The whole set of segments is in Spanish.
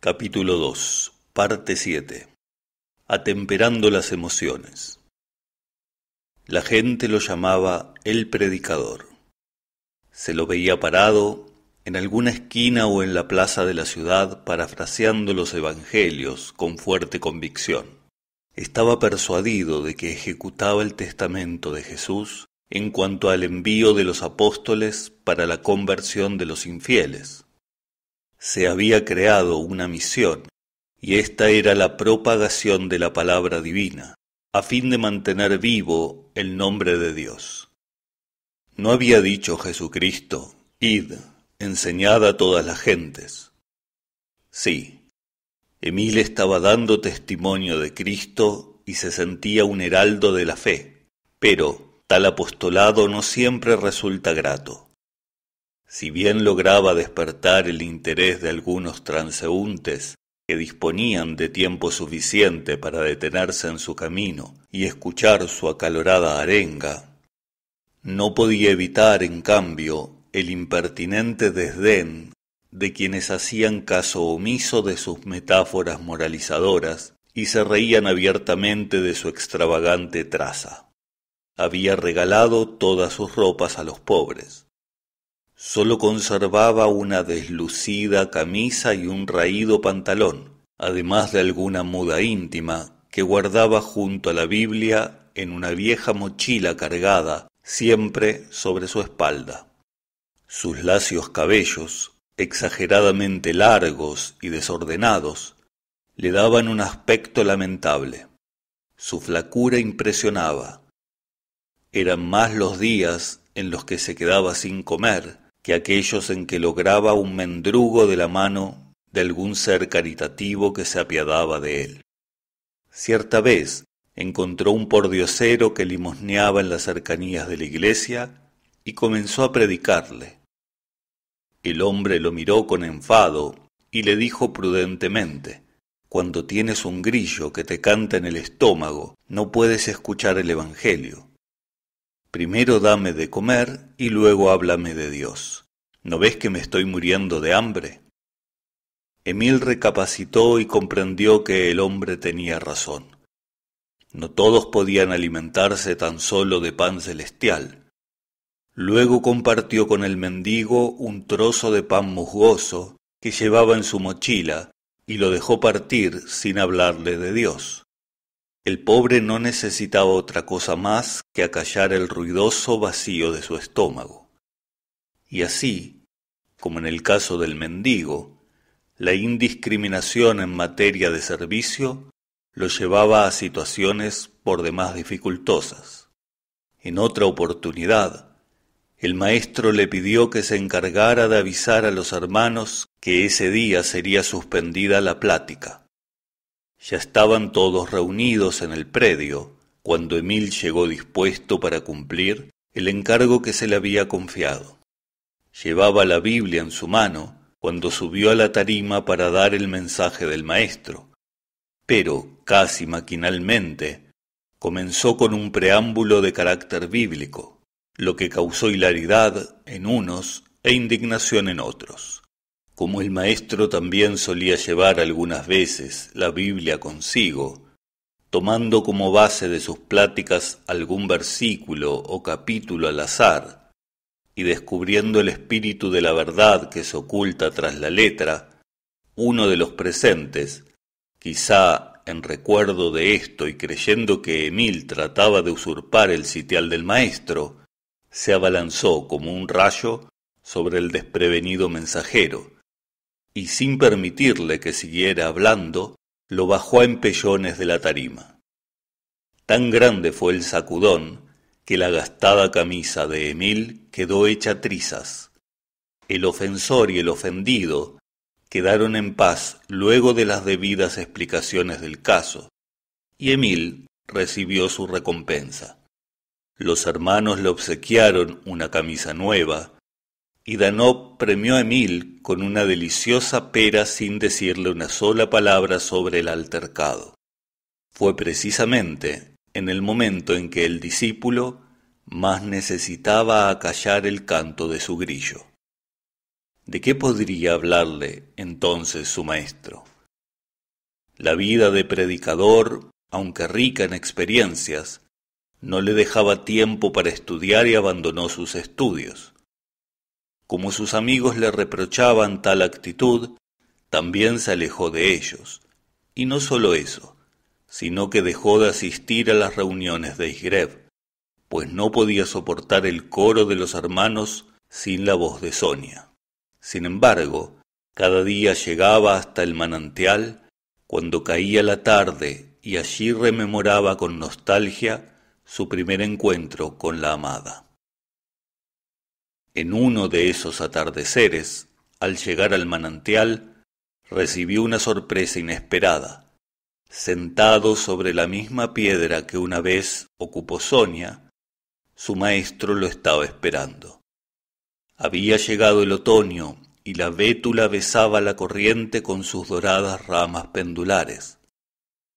Capítulo 2, parte 7. Atemperando las emociones. La gente lo llamaba el predicador. Se lo veía parado en alguna esquina o en la plaza de la ciudad parafraseando los evangelios con fuerte convicción. Estaba persuadido de que ejecutaba el testamento de Jesús en cuanto al envío de los apóstoles para la conversión de los infieles. Se había creado una misión, y esta era la propagación de la palabra divina, a fin de mantener vivo el nombre de Dios. ¿No había dicho Jesucristo, id, enseñad a todas las gentes? Sí, Emil estaba dando testimonio de Cristo y se sentía un heraldo de la fe, pero tal apostolado no siempre resulta grato. Si bien lograba despertar el interés de algunos transeúntes que disponían de tiempo suficiente para detenerse en su camino y escuchar su acalorada arenga, no podía evitar, en cambio, el impertinente desdén de quienes hacían caso omiso de sus metáforas moralizadoras y se reían abiertamente de su extravagante traza. Había regalado todas sus ropas a los pobres. Sólo conservaba una deslucida camisa y un raído pantalón, además de alguna muda íntima que guardaba junto a la Biblia en una vieja mochila cargada siempre sobre su espalda. Sus lacios cabellos, exageradamente largos y desordenados, le daban un aspecto lamentable. Su flacura impresionaba. Eran más los días en los que se quedaba sin comer que aquellos en que lograba un mendrugo de la mano de algún ser caritativo que se apiadaba de él. Cierta vez encontró un pordiosero que limosneaba en las cercanías de la iglesia y comenzó a predicarle. El hombre lo miró con enfado y le dijo prudentemente: «Cuando tienes un grillo que te canta en el estómago, no puedes escuchar el evangelio. Primero dame de comer y luego háblame de Dios. ¿No ves que me estoy muriendo de hambre?» Emil recapacitó y comprendió que el hombre tenía razón. No todos podían alimentarse tan solo de pan celestial. Luego compartió con el mendigo un trozo de pan musgoso que llevaba en su mochila y lo dejó partir sin hablarle de Dios. El pobre no necesitaba otra cosa más que acallar el ruidoso vacío de su estómago. Y así, como en el caso del mendigo, la indiscriminación en materia de servicio lo llevaba a situaciones por demás dificultosas. En otra oportunidad, el maestro le pidió que se encargara de avisar a los hermanos que ese día sería suspendida la plática. Ya estaban todos reunidos en el predio cuando Emil llegó dispuesto para cumplir el encargo que se le había confiado. Llevaba la Biblia en su mano cuando subió a la tarima para dar el mensaje del maestro, pero, casi maquinalmente, comenzó con un preámbulo de carácter bíblico, lo que causó hilaridad en unos e indignación en otros. Como el maestro también solía llevar algunas veces la Biblia consigo, tomando como base de sus pláticas algún versículo o capítulo al azar, y descubriendo el espíritu de la verdad que se oculta tras la letra, uno de los presentes, quizá en recuerdo de esto y creyendo que Emil trataba de usurpar el sitial del maestro, se abalanzó como un rayo sobre el desprevenido mensajero, y sin permitirle que siguiera hablando, lo bajó a empellones de la tarima. Tan grande fue el sacudón que la gastada camisa de Emil quedó hecha trizas. El ofensor y el ofendido quedaron en paz luego de las debidas explicaciones del caso, y Emil recibió su recompensa. Los hermanos le obsequiaron una camisa nueva, y Danop premió a Emil con una deliciosa pera sin decirle una sola palabra sobre el altercado. Fue precisamente en el momento en que el discípulo más necesitaba acallar el canto de su grillo. ¿De qué podría hablarle entonces su maestro? La vida de predicador, aunque rica en experiencias, no le dejaba tiempo para estudiar y abandonó sus estudios. Como sus amigos le reprochaban tal actitud, también se alejó de ellos. Y no solo eso, sino que dejó de asistir a las reuniones de Isgreb, pues no podía soportar el coro de los hermanos sin la voz de Sonia. Sin embargo, cada día llegaba hasta el manantial cuando caía la tarde y allí rememoraba con nostalgia su primer encuentro con la amada. En uno de esos atardeceres, al llegar al manantial, recibió una sorpresa inesperada. Sentado sobre la misma piedra que una vez ocupó Sonia, su maestro lo estaba esperando. Había llegado el otoño y la bétula besaba la corriente con sus doradas ramas pendulares.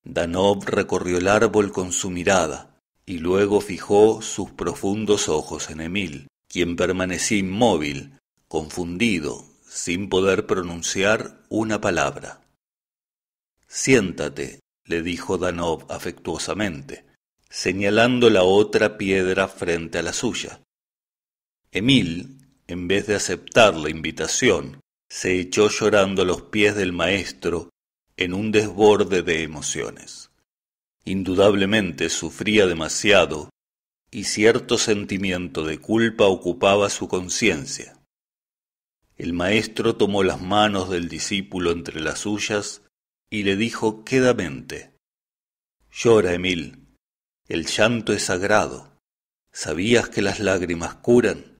Danov recorrió el árbol con su mirada y luego fijó sus profundos ojos en Emil, quien permanecía inmóvil, confundido, sin poder pronunciar una palabra. «Siéntate», le dijo Danov afectuosamente, señalando la otra piedra frente a la suya. Emil, en vez de aceptar la invitación, se echó llorando a los pies del maestro en un desborde de emociones. Indudablemente sufría demasiado y cierto sentimiento de culpa ocupaba su conciencia. El maestro tomó las manos del discípulo entre las suyas y le dijo quedamente: «Llora, Emil, el llanto es sagrado. ¿Sabías que las lágrimas curan?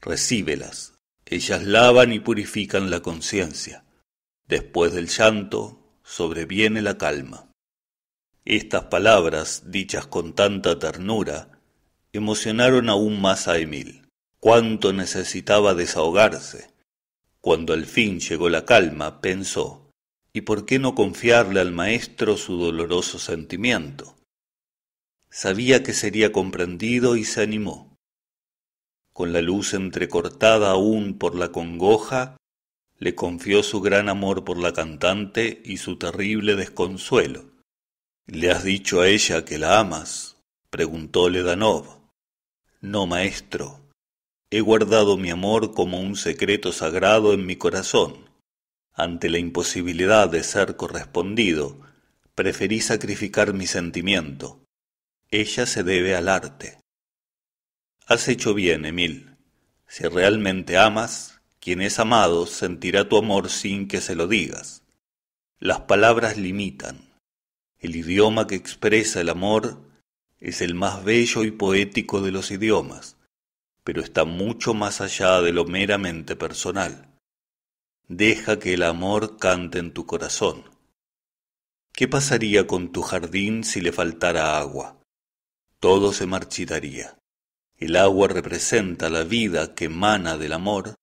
Recíbelas, ellas lavan y purifican la conciencia. Después del llanto sobreviene la calma». Estas palabras, dichas con tanta ternura, emocionaron aún más a Emil. Cuánto necesitaba desahogarse. Cuando al fin llegó la calma, pensó: ¿y por qué no confiarle al maestro su doloroso sentimiento? Sabía que sería comprendido y se animó. Con la luz entrecortada aún por la congoja, le confió su gran amor por la cantante y su terrible desconsuelo. «¿Le has dicho a ella que la amas?», preguntóle Danov. «No, maestro. He guardado mi amor como un secreto sagrado en mi corazón. Ante la imposibilidad de ser correspondido, preferí sacrificar mi sentimiento. Ella se debe al arte». «Has hecho bien, Emil. Si realmente amas, quien es amado sentirá tu amor sin que se lo digas. Las palabras limitan. El idioma que expresa el amor es el más bello y poético de los idiomas, pero está mucho más allá de lo meramente personal. Deja que el amor cante en tu corazón. ¿Qué pasaría con tu jardín si le faltara agua? Todo se marchitaría. El agua representa la vida que emana del amor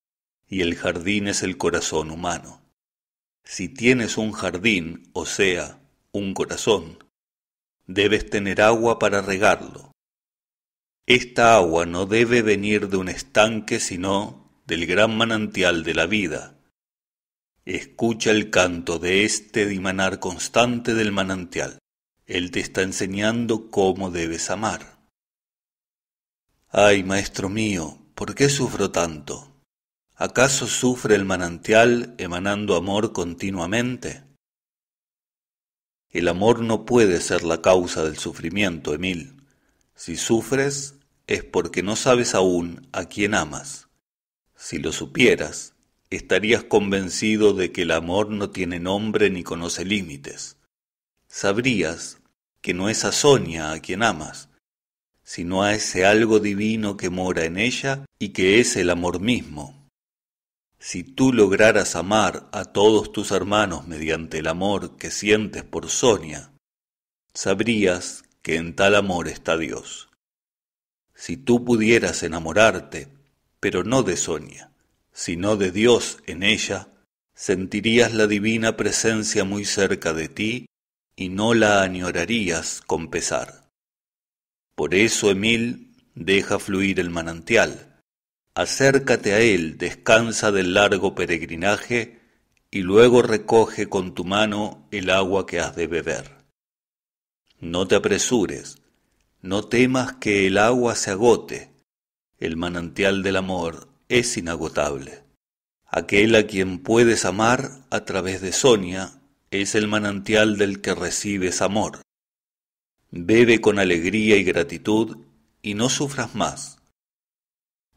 y el jardín es el corazón humano. Si tienes un jardín, o sea, un corazón, debes tener agua para regarlo. Esta agua no debe venir de un estanque, sino del gran manantial de la vida. Escucha el canto de este dimanar constante del manantial. Él te está enseñando cómo debes amar». «Ay, maestro mío, ¿por qué sufro tanto? ¿Acaso sufre el manantial emanando amor continuamente?» «El amor no puede ser la causa del sufrimiento, Emil. Si sufres es porque no sabes aún a quién amas. Si lo supieras, estarías convencido de que el amor no tiene nombre ni conoce límites. Sabrías que no es a Sonia a quien amas, sino a ese algo divino que mora en ella y que es el amor mismo. Si tú lograras amar a todos tus hermanos mediante el amor que sientes por Sonia, sabrías que en tal amor está Dios. Si tú pudieras enamorarte, pero no de Sonia, sino de Dios en ella, sentirías la divina presencia muy cerca de ti y no la añorarías con pesar. Por eso, Emil, deja fluir el manantial. Acércate a él, descansa del largo peregrinaje y luego recoge con tu mano el agua que has de beber. No te apresures, no temas que el agua se agote, el manantial del amor es inagotable. Aquel a quien puedes amar a través de Sonia es el manantial del que recibes amor. Bebe con alegría y gratitud y no sufras más.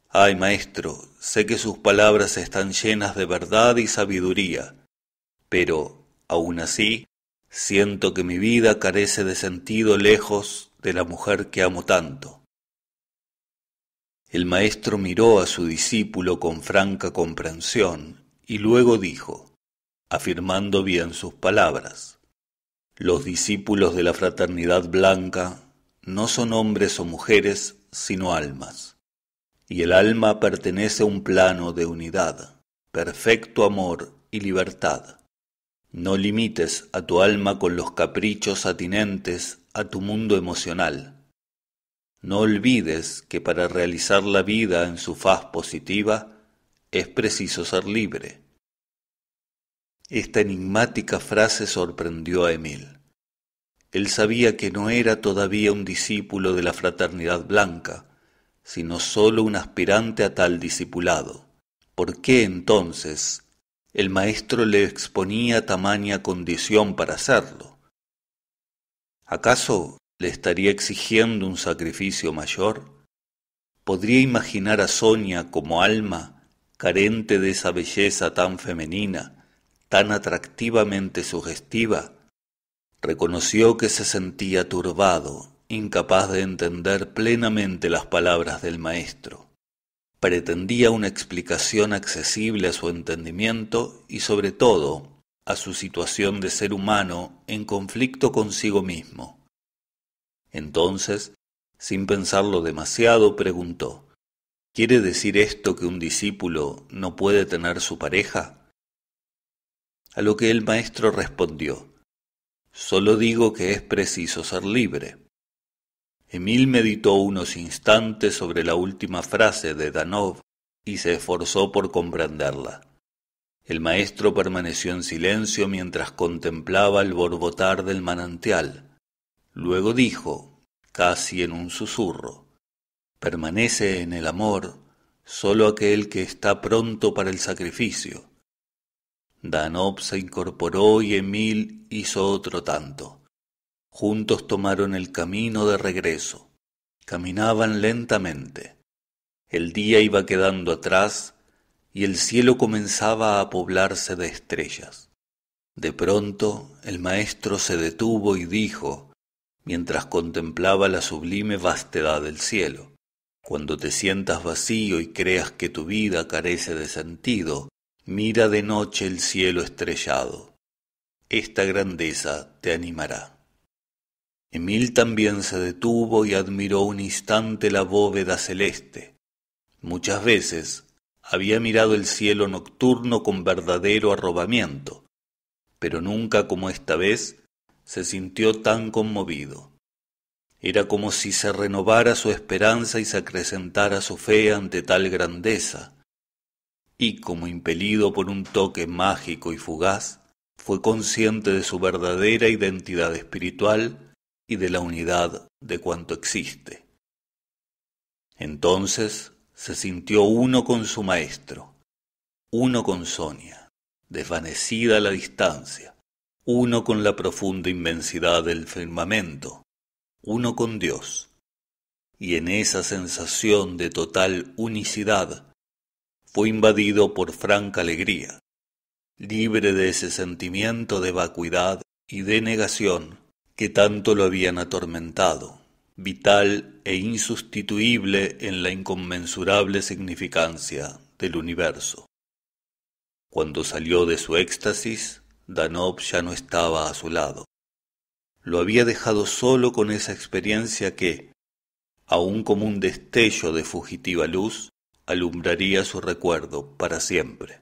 Ay, maestro, sé que sus palabras están llenas de verdad y sabiduría, pero, aun así, siento que mi vida carece de sentido lejos de la mujer que amo tanto. El maestro miró a su discípulo con franca comprensión y luego dijo, afirmando bien sus palabras, los discípulos de la fraternidad blanca no son hombres o mujeres, sino almas, y el alma pertenece a un plano de unidad, perfecto amor y libertad. No limites a tu alma con los caprichos atinentes a tu mundo emocional. No olvides que para realizar la vida en su faz positiva es preciso ser libre. Esta enigmática frase sorprendió a Emil. Él sabía que no era todavía un discípulo de la fraternidad blanca, sino sólo un aspirante a tal discipulado. ¿Por qué entonces el maestro le exponía tamaña condición para hacerlo? ¿Acaso le estaría exigiendo un sacrificio mayor? ¿Podría imaginar a Sonia como alma, carente de esa belleza tan femenina, tan atractivamente sugestiva? Reconoció que se sentía turbado, incapaz de entender plenamente las palabras del maestro. Pretendía una explicación accesible a su entendimiento y sobre todo a su situación de ser humano en conflicto consigo mismo. Entonces, sin pensarlo demasiado, preguntó, ¿quiere decir esto que un discípulo no puede tener su pareja? A lo que el maestro respondió, solo digo que es preciso ser libre. Emil meditó unos instantes sobre la última frase de Danov y se esforzó por comprenderla. El maestro permaneció en silencio mientras contemplaba el borbotar del manantial. Luego dijo, casi en un susurro, permanece en el amor solo aquel que está pronto para el sacrificio. Danov se incorporó y Emil hizo otro tanto. Juntos tomaron el camino de regreso. Caminaban lentamente. El día iba quedando atrás y el cielo comenzaba a poblarse de estrellas. De pronto el maestro se detuvo y dijo, mientras contemplaba la sublime vastedad del cielo, cuando te sientas vacío y creas que tu vida carece de sentido, mira de noche el cielo estrellado. Esta grandeza te animará. Emil también se detuvo y admiró un instante la bóveda celeste. Muchas veces había mirado el cielo nocturno con verdadero arrobamiento, pero nunca como esta vez se sintió tan conmovido. Era como si se renovara su esperanza y se acrecentara su fe ante tal grandeza, y como impelido por un toque mágico y fugaz, fue consciente de su verdadera identidad espiritual y de la unidad de cuanto existe. Entonces se sintió uno con su maestro, uno con Sonia, desvanecida la distancia, uno con la profunda inmensidad del firmamento, uno con Dios. Y en esa sensación de total unicidad fue invadido por franca alegría, libre de ese sentimiento de vacuidad y de negación que tanto lo habían atormentado, vital e insustituible en la inconmensurable significancia del universo. Cuando salió de su éxtasis, Danov ya no estaba a su lado. Lo había dejado solo con esa experiencia que, aun como un destello de fugitiva luz, alumbraría su recuerdo para siempre.